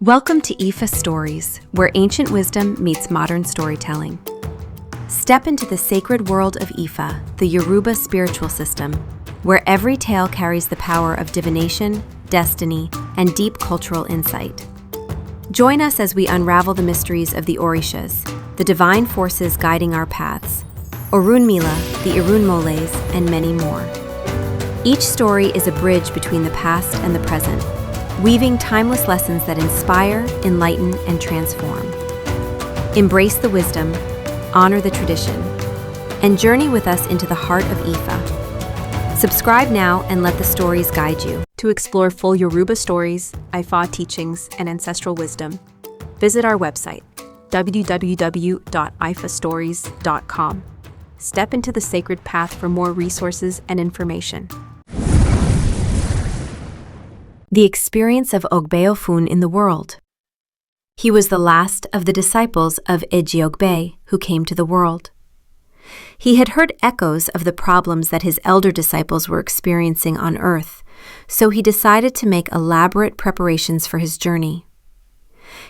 Welcome to IFAStories, where ancient wisdom meets modern storytelling. Step into the sacred world of Ifa, the Yoruba spiritual system, where every tale carries the power of divination, destiny, and deep cultural insight. Join us as we unravel the mysteries of the Orishas, the divine forces guiding our paths, Orunmila, the Irunmoles, and many more. Each story is a bridge between the past and the present, weaving timeless lessons that inspire, enlighten, and transform. Embrace the wisdom, honor the tradition, and journey with us into the heart of Ifa. Subscribe now and let the stories guide you. To explore full Yoruba stories, Ifa teachings, and ancestral wisdom, visit our website, www.ifastories.com. Step into the sacred path for more resources and information. The experience of Ògbè Òfún in the world. He was the last of the disciples of Èjìogbè who came to the world. He had heard echoes of the problems that his elder disciples were experiencing on earth, so he decided to make elaborate preparations for his journey.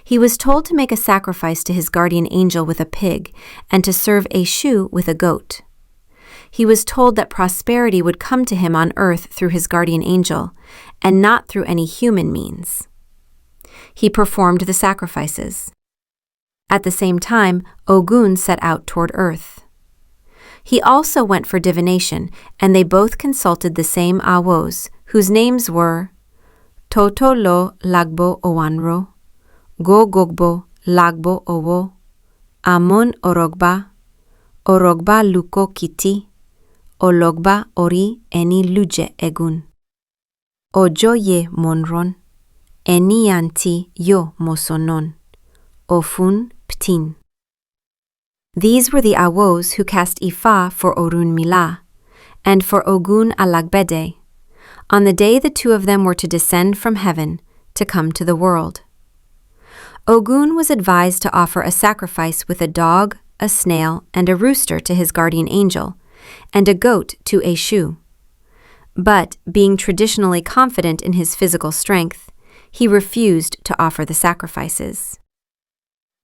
He was told to make a sacrifice to his guardian angel with a pig and to serve a shoe with a goat. He was told that prosperity would come to him on earth through his guardian angel, and not through any human means. He performed the sacrifices. At the same time, Ògún set out toward earth. He also went for divination, and they both consulted the same Awós, whose names were Toto lo lagbo owanro, Go gogbo lagbo owo, Amon orogba luko kiti, Ologba ori eni luje egun. Ojo ye monron, eni anti yo mosonon, Òfún ptin. These were the Awós who cast Ifa for Orunmila, and for Ògún Alagbede, on the day the two of them were to descend from heaven to come to the world. Ògún was advised to offer a sacrifice with a dog, a snail, and a rooster to his guardian angel, and a goat to a shoe. But, being traditionally confident in his physical strength, he refused to offer the sacrifices.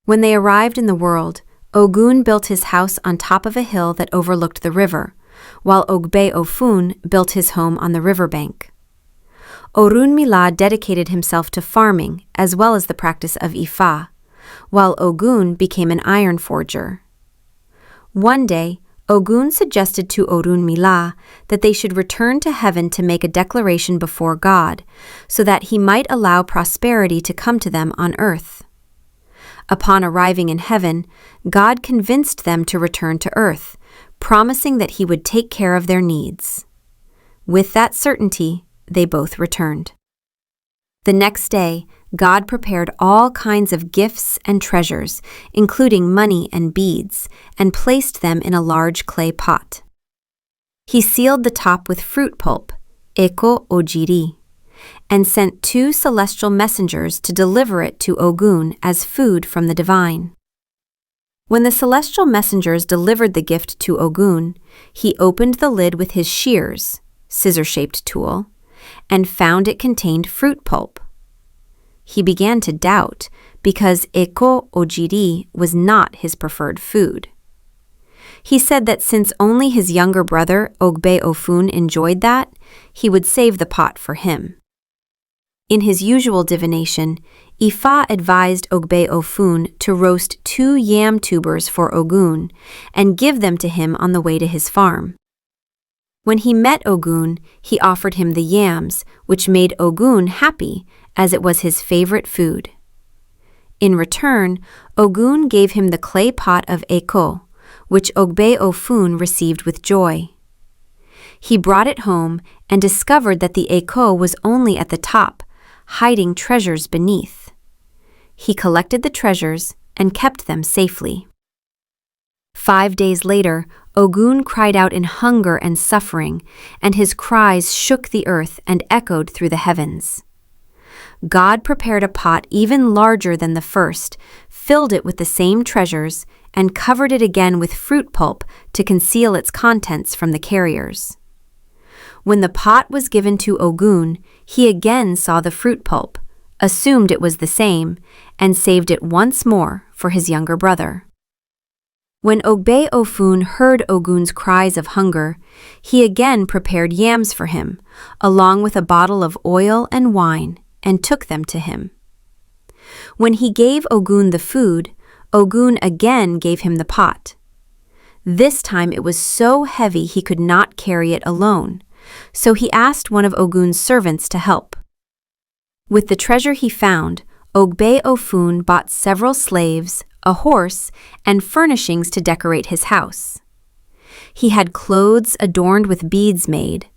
When they arrived in the world, Ògún built his house on top of a hill that overlooked the river, while Ògbè Òfún built his home on the riverbank. Orunmila dedicated himself to farming as well as the practice of Ifa, while Ògún became an iron forger. One day, Ògún suggested to Orunmila that they should return to heaven to make a declaration before God, so that he might allow prosperity to come to them on earth. Upon arriving in heaven, God convinced them to return to earth, promising that he would take care of their needs. With that certainty, they both returned. The next day, God prepared all kinds of gifts and treasures, including money and beads, and placed them in a large clay pot. He sealed the top with fruit pulp, Eko Ojiri, and sent 2 celestial messengers to deliver it to Ògún as food from the divine. When the celestial messengers delivered the gift to Ògún, he opened the lid with his shears, scissor-shaped tool, and found it contained fruit pulp. He began to doubt because Eko Ojiri was not his preferred food. He said that since only his younger brother Ògbè Òfún enjoyed that, he would save the pot for him. In his usual divination, Ifa advised Ògbè Òfún to roast 2 yam tubers for Ògún and give them to him on the way to his farm. When he met Ògún, he offered him the yams, which made Ògún happy, as it was his favorite food. In return, Ògún gave him the clay pot of Eko, which Ògbè Òfún received with joy. He brought it home and discovered that the Eko was only at the top, hiding treasures beneath. He collected the treasures and kept them safely. 5 days later, Ògún cried out in hunger and suffering, and his cries shook the earth and echoed through the heavens. God prepared a pot even larger than the first, filled it with the same treasures, and covered it again with fruit pulp to conceal its contents from the carriers. When the pot was given to Ògún, he again saw the fruit pulp, assumed it was the same, and saved it once more for his younger brother. When Ògbè Òfún heard Ògún's cries of hunger, he again prepared yams for him, along with a bottle of oil and wine, and took them to him. When he gave Ògún the food, Ògún again gave him the pot. This time it was so heavy he could not carry it alone, so he asked one of Ògún's servants to help. With the treasure he found, Ògbè Òfún bought several slaves, a horse, and furnishings to decorate his house. He had clothes adorned with beads made,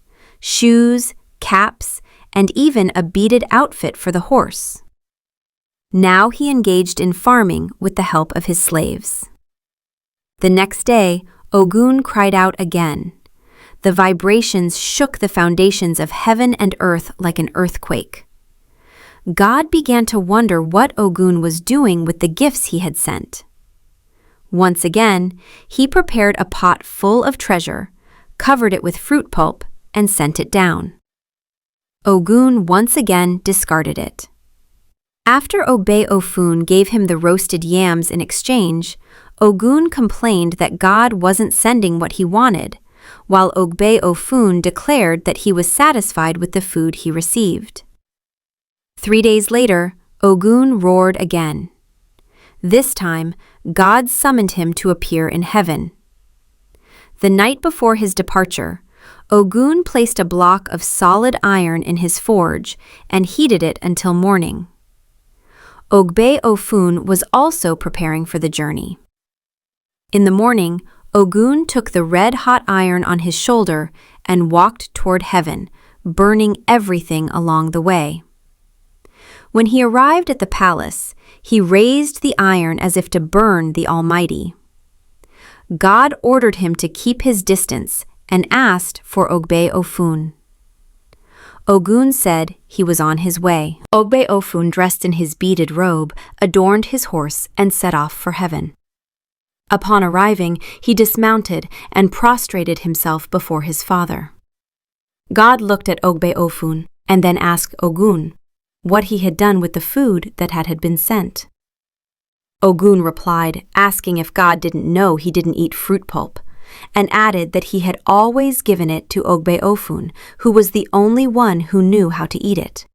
shoes, caps, and even a beaded outfit for the horse. Now he engaged in farming with the help of his slaves. The next day, Ògún cried out again. The vibrations shook the foundations of heaven and earth like an earthquake. God began to wonder what Ògún was doing with the gifts he had sent. Once again, he prepared a pot full of treasure, covered it with fruit pulp, and sent it down. Ògún once again discarded it. After Ògbè Òfún gave him the roasted yams in exchange, Ògún complained that God wasn't sending what he wanted, while Ògbè Òfún declared that he was satisfied with the food he received. 3 days later, Ògún roared again. This time, God summoned him to appear in heaven. The night before his departure, Ògún placed a block of solid iron in his forge and heated it until morning. Ògbè Òfún was also preparing for the journey. In the morning, Ògún took the red-hot iron on his shoulder and walked toward heaven, burning everything along the way. When he arrived at the palace, he raised the iron as if to burn the Almighty. God ordered him to keep his distance and asked for Ògbè Òfún. Ògún said he was on his way. Ògbè Òfún, dressed in his beaded robe, adorned his horse and set off for heaven. Upon arriving, he dismounted and prostrated himself before his father. God looked at Ògbè Òfún and then asked Ògún what he had done with the food that had been sent. Ògún replied, asking if God didn't know he didn't eat fruit pulp, and added that he had always given it to Ògbè Òfún, who was the only one who knew how to eat it.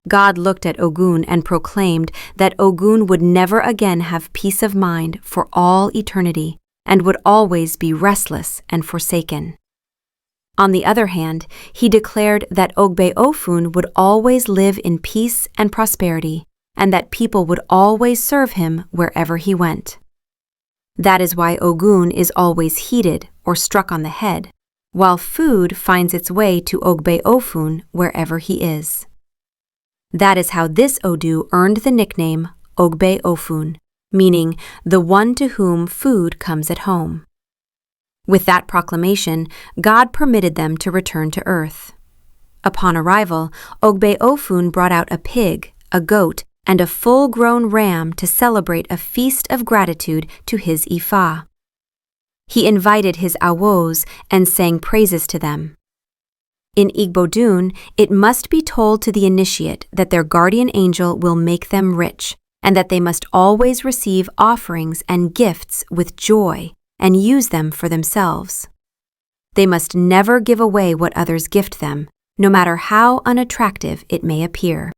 God looked at Ògún and proclaimed that Ògún would never again have peace of mind for all eternity and would always be restless and forsaken. On the other hand, he declared that Ògbè Òfún would always live in peace and prosperity, and that people would always serve him wherever he went. That is why Ògún is always heated or struck on the head, while food finds its way to Ògbè Òfún wherever he is. That is how this Òdù earned the nickname Ògbè Òfún, meaning the one to whom food comes at home. With that proclamation, God permitted them to return to earth. Upon arrival, Ògbè Òfún brought out a pig, a goat, and a full-grown ram to celebrate a feast of gratitude to his Ifa. He invited his Awós and sang praises to them. In Igbodun, it must be told to the initiate that their guardian angel will make them rich, and that they must always receive offerings and gifts with joy and use them for themselves. They must never give away what others gift them, no matter how unattractive it may appear.